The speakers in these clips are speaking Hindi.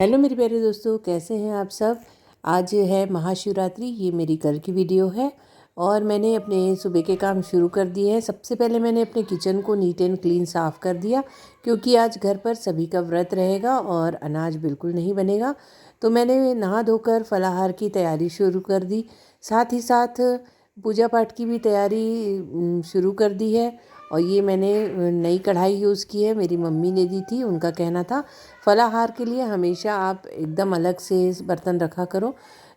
हेलो मेरे प्यारे दोस्तों, कैसे हैं आप सब। आज है महाशिवरात्रि। ये मेरी कल की वीडियो है और मैंने अपने सुबह के काम शुरू कर दिए हैं। सबसे पहले मैंने अपने किचन को नीट एंड क्लीन साफ़ कर दिया, क्योंकि आज घर पर सभी का व्रत रहेगा और अनाज बिल्कुल नहीं बनेगा। तो मैंने नहा धोकर फलाहार की तैयारी शुरू कर दी। साथ ही साथ पूजा पाठ की भी तैयारी शुरू कर दी है। और ये मैंने नई कढ़ाई यूज़ की है, मेरी मम्मी ने दी थी। उनका कहना था फलाहार के लिए हमेशा आप एकदम अलग से बर्तन रखा करो।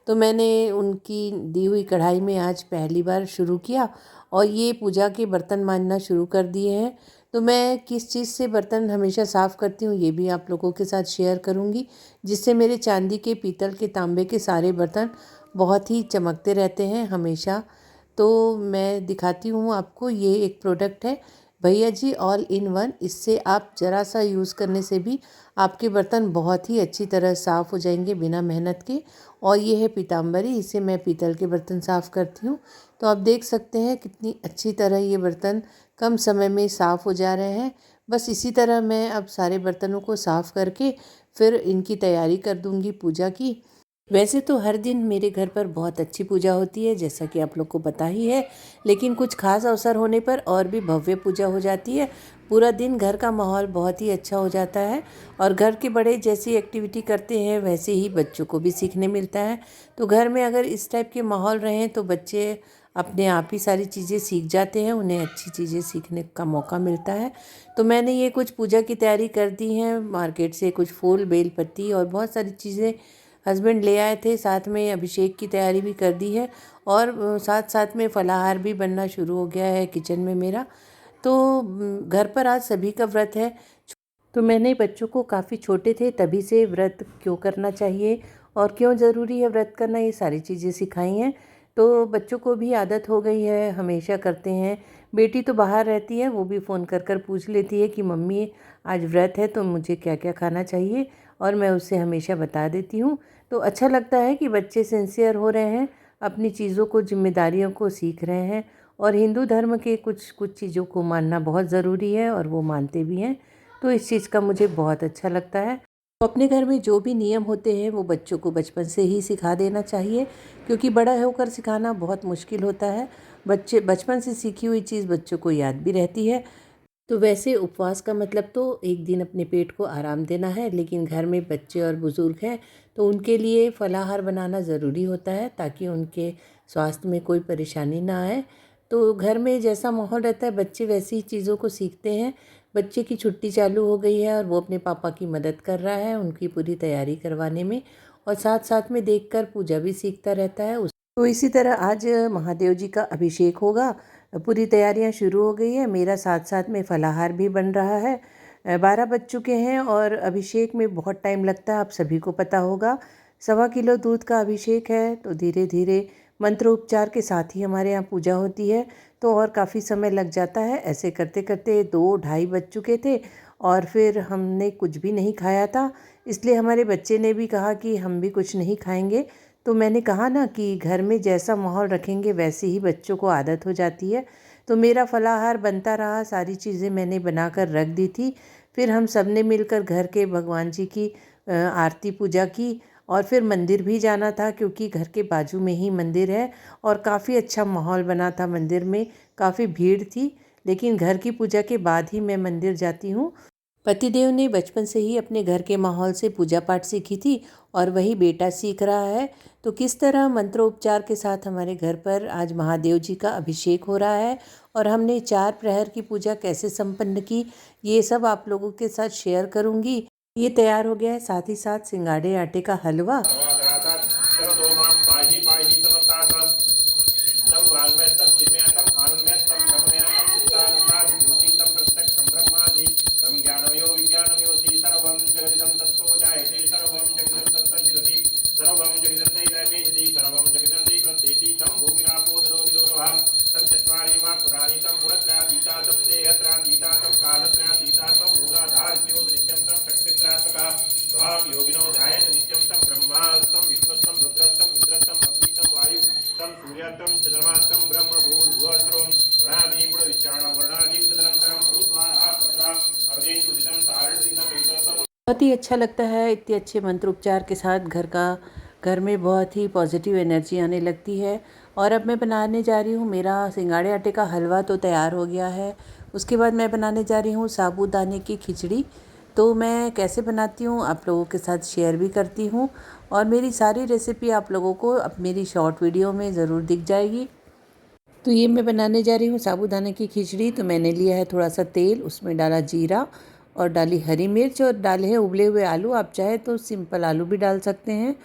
तो मैंने उनकी दी हुई कढ़ाई में आज पहली बार शुरू किया और ये पूजा के बर्तन मांजना शुरू कर दिए हैं। तो मैं किस चीज़ से बर्तन हमेशा साफ़ करती हूँ ये भी आप लोगों के साथ शेयर करूँगी, जिससे मेरे चांदी के, पीतल के, तांबे के सारे बर्तन बहुत ही चमकते रहते हैं हमेशा। तो मैं दिखाती हूँ आपको, ये एक प्रोडक्ट है भैया जी ऑल इन वन। इससे आप ज़रा सा यूज़ करने से भी आपके बर्तन बहुत ही अच्छी तरह साफ़ हो जाएंगे बिना मेहनत के। और ये है पीताम्बरी, इसे मैं पीतल के बर्तन साफ़ करती हूँ। तो आप देख सकते हैं कितनी अच्छी तरह ये बर्तन कम समय में साफ़ हो जा रहे हैं। बस इसी तरह मैं अब सारे बर्तनों को साफ़ करके फिर इनकी तैयारी कर दूँगी पूजा की। वैसे तो हर दिन मेरे घर पर बहुत अच्छी पूजा होती है, जैसा कि आप लोग को पता ही है। लेकिन कुछ खास अवसर होने पर और भी भव्य पूजा हो जाती है। पूरा दिन घर का माहौल बहुत ही अच्छा हो जाता है और घर के बड़े जैसी एक्टिविटी करते हैं वैसे ही बच्चों को भी सीखने मिलता है। तो घर में अगर इस टाइप के माहौल रहें तो बच्चे अपने आप ही सारी चीज़ें सीख जाते हैं, उन्हें अच्छी चीज़ें सीखने का मौका मिलता है। तो मैंने ये कुछ पूजा की तैयारी कर दी है। मार्केट से कुछ फूल, बेल पत्ती और बहुत सारी चीज़ें हस्बैंड ले आए थे। साथ में अभिषेक की तैयारी भी कर दी है और साथ साथ में फलाहार भी बनना शुरू हो गया है किचन में मेरा। तो घर पर आज सभी का व्रत है। तो मैंने बच्चों को, काफ़ी छोटे थे तभी से, व्रत क्यों करना चाहिए और क्यों ज़रूरी है व्रत करना, ये सारी चीज़ें सिखाई हैं। तो बच्चों को भी आदत हो गई है, हमेशा करते हैं। बेटी तो बाहर रहती है, वो भी फ़ोन कर कर पूछ लेती है कि मम्मी आज व्रत है तो मुझे क्या क्या खाना चाहिए, और मैं उससे हमेशा बता देती हूँ। तो अच्छा लगता है कि बच्चे सिंसियर हो रहे हैं, अपनी चीज़ों को, जिम्मेदारियों को सीख रहे हैं। और हिंदू धर्म के कुछ कुछ चीज़ों को मानना बहुत ज़रूरी है और वो मानते भी हैं। तो इस चीज़ का मुझे बहुत अच्छा लगता है। तो अपने घर में जो भी नियम होते हैं वो बच्चों को बचपन से ही सिखा देना चाहिए, क्योंकि बड़ा होकर सिखाना बहुत मुश्किल होता है। बच्चे बचपन से सीखी हुई चीज़ बच्चों को याद भी रहती है। तो वैसे उपवास का मतलब तो एक दिन अपने पेट को आराम देना है, लेकिन घर में बच्चे और बुज़ुर्ग हैं तो उनके लिए फलाहार बनाना ज़रूरी होता है, ताकि उनके स्वास्थ्य में कोई परेशानी ना आए। तो घर में जैसा माहौल रहता है बच्चे वैसी ही चीज़ों को सीखते हैं। बच्चे की छुट्टी चालू हो गई है और वो अपने पापा की मदद कर रहा है उनकी पूरी तैयारी करवाने में, और साथ साथ में देखकर पूजा भी सीखता रहता है। तो इसी तरह आज महादेव जी का अभिषेक होगा। पूरी तैयारियां शुरू हो गई है। मेरा साथ साथ में फलाहार भी बन रहा है। 12 बज चुके हैं और अभिषेक में बहुत टाइम लगता है, आप सभी को पता होगा। 1.25 किलो दूध का अभिषेक है, तो धीरे धीरे मंत्रोपचार के साथ ही हमारे यहाँ पूजा होती है। तो और काफ़ी समय लग जाता है। ऐसे करते करते 2-2:30 बज चुके थे और फिर हमने कुछ भी नहीं खाया था। इसलिए हमारे बच्चे ने भी कहा कि हम भी कुछ नहीं खाएंगे। तो मैंने कहा ना कि घर में जैसा माहौल रखेंगे वैसे ही बच्चों को आदत हो जाती है। तो मेरा फलाहार बनता रहा, सारी चीज़ें मैंने बनाकर रख दी थी। फिर हम सब ने मिलकर घर के भगवान जी की आरती पूजा की और फिर मंदिर भी जाना था, क्योंकि घर के बाजू में ही मंदिर है और काफ़ी अच्छा माहौल बना था मंदिर में। काफ़ी भीड़ थी, लेकिन घर की पूजा के बाद ही मैं मंदिर जाती हूँ। पतिदेव ने बचपन से ही अपने घर के माहौल से पूजा पाठ सीखी थी और वही बेटा सीख रहा है। तो किस तरह मंत्रोपचार के साथ हमारे घर पर आज महादेव जी का अभिषेक हो रहा है और हमने 4 प्रहर की पूजा कैसे संपन्न की, ये सब आप लोगों के साथ शेयर करूंगी। ये तैयार हो गया है, साथ ही साथ सिंगाड़े आटे का हलवा। योगिनो ध्यायन् नित्यं तं ब्रह्मास्तं विष्णुस्तं रुद्रस्तं इंद्रस्तं अग्निस्तं वायुस्तं ही अच्छा लगता है इतने अच्छे मंत्रोच्चार के साथ। घर में बहुत ही पॉजिटिव एनर्जी आने लगती है। और अब मैं बनाने जा रही हूँ, मेरा सिंगाड़े आटे का हलवा तो तैयार हो गया है। उसके बाद मैं बनाने जा रही हूँ साबूदाने की खिचड़ी। तो मैं कैसे बनाती हूँ आप लोगों के साथ शेयर भी करती हूँ, और मेरी सारी रेसिपी आप लोगों को अब मेरी शॉर्ट वीडियो में ज़रूर दिख जाएगी। तो ये मैं बनाने जा रही हूँ साबूदाने की खिचड़ी। तो मैंने लिया है थोड़ा सा तेल, उसमें डाला जीरा और डाली हरी मिर्च और डाले हैं उबले हुए आलू। आप चाहे तो सिंपल आलू भी डाल सकते हैं।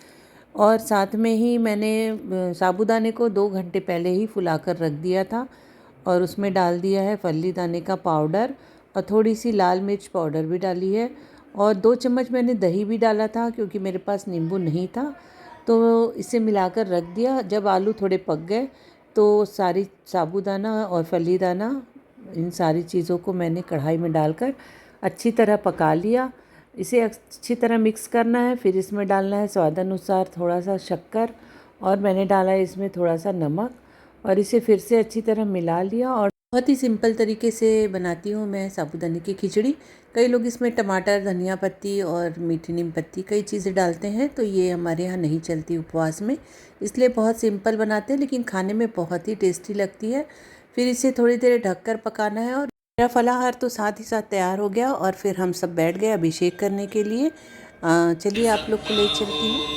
और साथ में ही मैंने साबूदाने को 2 घंटे पहले ही फुला कर रख दिया था, और उसमें डाल दिया है फल्ली दाने का पाउडर और थोड़ी सी लाल मिर्च पाउडर भी डाली है। और 2 चम्मच मैंने दही भी डाला था क्योंकि मेरे पास नींबू नहीं था। तो इसे मिलाकर रख दिया। जब आलू थोड़े पक गए तो सारी साबूदाना और फल्ली दाना, इन सारी चीज़ों को मैंने कढ़ाई में डालकर अच्छी तरह पका लिया। इसे अच्छी तरह मिक्स करना है। फिर इसमें डालना है स्वादानुसार थोड़ा सा शक्कर, और मैंने डाला है इसमें थोड़ा सा नमक, और इसे फिर से अच्छी तरह मिला लिया। और बहुत ही सिंपल तरीके से बनाती हूँ मैं साबूदाने की खिचड़ी। कई लोग इसमें टमाटर, धनिया पत्ती और मीठी नीम पत्ती कई चीज़ें डालते हैं, तो ये हमारे यहाँ नहीं चलती उपवास में, इसलिए बहुत सिंपल बनाते हैं, लेकिन खाने में बहुत ही टेस्टी लगती है। फिर इसे थोड़ी देर ढककर पकाना है। और मेरा फलाहार तो साथ ही साथ तैयार हो गया, और फिर हम सब बैठ गए अभिषेक करने के लिए। चलिए आप लोग को ले चलती हूँ।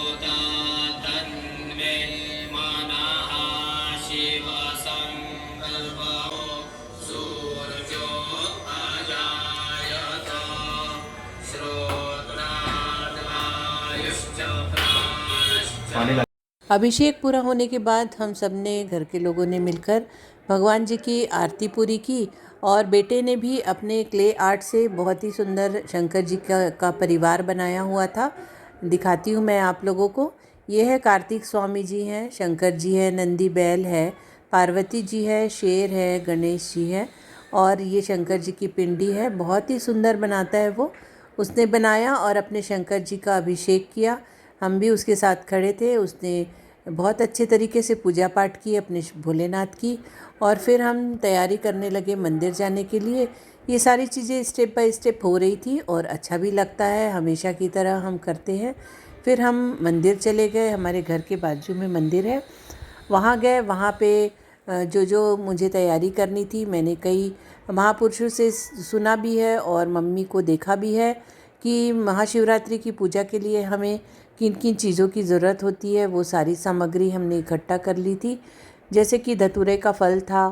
अभिषेक पूरा होने के बाद हम सब ने, घर के लोगों ने मिलकर भगवान जी की आरती पूरी की। और बेटे ने भी अपने क्ले आर्ट से बहुत ही सुंदर शंकर जी का परिवार बनाया हुआ था। दिखाती हूँ मैं आप लोगों को। ये है कार्तिक स्वामी जी हैं, शंकर जी है, नंदी बैल है, पार्वती जी है, शेर है, गणेश जी है, और ये शंकर जी की पिंडी है। बहुत ही सुंदर बनाता है वो। उसने बनाया और अपने शंकर जी का अभिषेक किया। हम भी उसके साथ खड़े थे। उसने बहुत अच्छे तरीके से पूजा पाठ की अपने भोलेनाथ की। और फिर हम तैयारी करने लगे मंदिर जाने के लिए। ये सारी चीज़ें स्टेप बाय स्टेप हो रही थी, और अच्छा भी लगता है, हमेशा की तरह हम करते हैं। फिर हम मंदिर चले गए। हमारे घर के बाजू में मंदिर है, वहाँ गए। वहाँ पे जो जो मुझे तैयारी करनी थी, मैंने कई महापुरुषों से सुना भी है और मम्मी को देखा भी है कि महाशिवरात्रि की पूजा के लिए हमें किन किन चीज़ों की ज़रूरत होती है। वो सारी सामग्री हमने इकट्ठा कर ली थी, जैसे कि धतूरे का फल था,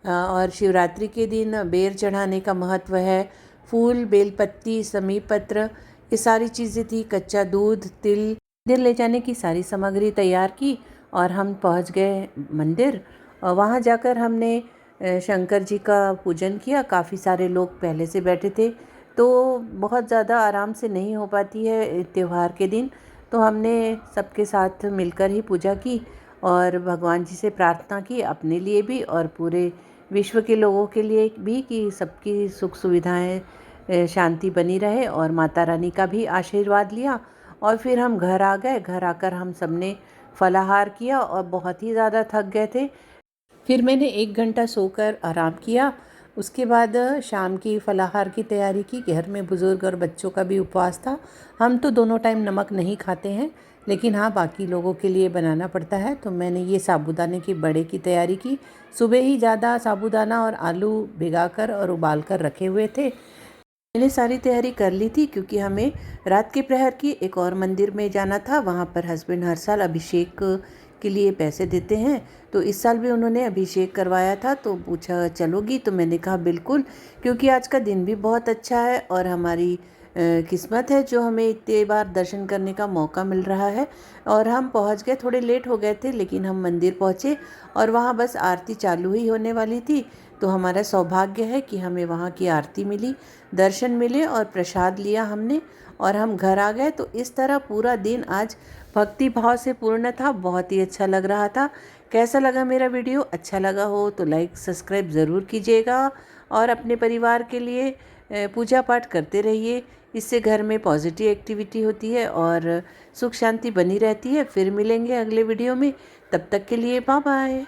और शिवरात्रि के दिन बेर चढ़ाने का महत्व है। फूल, बेलपत्ती, समी पत्र, ये सारी चीज़ें थी। कच्चा दूध, तिल, मंदिर ले जाने की सारी सामग्री तैयार की, और हम पहुंच गए मंदिर। और वहाँ जाकर हमने शंकर जी का पूजन किया। काफ़ी सारे लोग पहले से बैठे थे, तो बहुत ज़्यादा आराम से नहीं हो पाती है त्यौहार के दिन। तो हमने सबके साथ मिलकर ही पूजा की, और भगवान जी से प्रार्थना की अपने लिए भी और पूरे विश्व के लोगों के लिए भी, कि सबकी सुख सुविधाएं, शांति बनी रहे, और माता रानी का भी आशीर्वाद लिया। और फिर हम घर आ गए। घर आकर हम सब ने फलाहार किया और बहुत ही ज़्यादा थक गए थे। फिर मैंने 1 घंटा सोकर आराम किया। उसके बाद शाम की फलाहार की तैयारी की। घर में बुज़ुर्ग और बच्चों का भी उपवास था। हम तो दोनों टाइम नमक नहीं खाते हैं, लेकिन हाँ, बाकी लोगों के लिए बनाना पड़ता है। तो मैंने ये साबूदाने के बड़े की तैयारी की। सुबह ही ज़्यादा साबूदाना और आलू भिगाकर और उबाल कर रखे हुए थे। मैंने सारी तैयारी कर ली थी, क्योंकि हमें रात के प्रहर की एक और मंदिर में जाना था। वहाँ पर हस्बैंड हर साल अभिषेक के लिए पैसे देते हैं, तो इस साल भी उन्होंने अभिषेक करवाया था। तो पूछा चलोगी, तो मैंने कहा बिल्कुल, क्योंकि आज का दिन भी बहुत अच्छा है और हमारी किस्मत है जो हमें इतने बार दर्शन करने का मौका मिल रहा है। और हम पहुंच गए, थोड़े लेट हो गए थे, लेकिन हम मंदिर पहुंचे और वहाँ बस आरती चालू ही होने वाली थी। तो हमारा सौभाग्य है कि हमें वहाँ की आरती मिली, दर्शन मिले और प्रसाद लिया हमने, और हम घर आ गए। तो इस तरह पूरा दिन आज भक्ति भाव से पूर्ण था। बहुत ही अच्छा लग रहा था। कैसा लगा मेरा वीडियो? अच्छा लगा हो तो लाइक सब्सक्राइब ज़रूर कीजिएगा, और अपने परिवार के लिए पूजा पाठ करते रहिए। इससे घर में पॉजिटिव एक्टिविटी होती है और सुख शांति बनी रहती है। फिर मिलेंगे अगले वीडियो में, तब तक के लिए बाय बाय।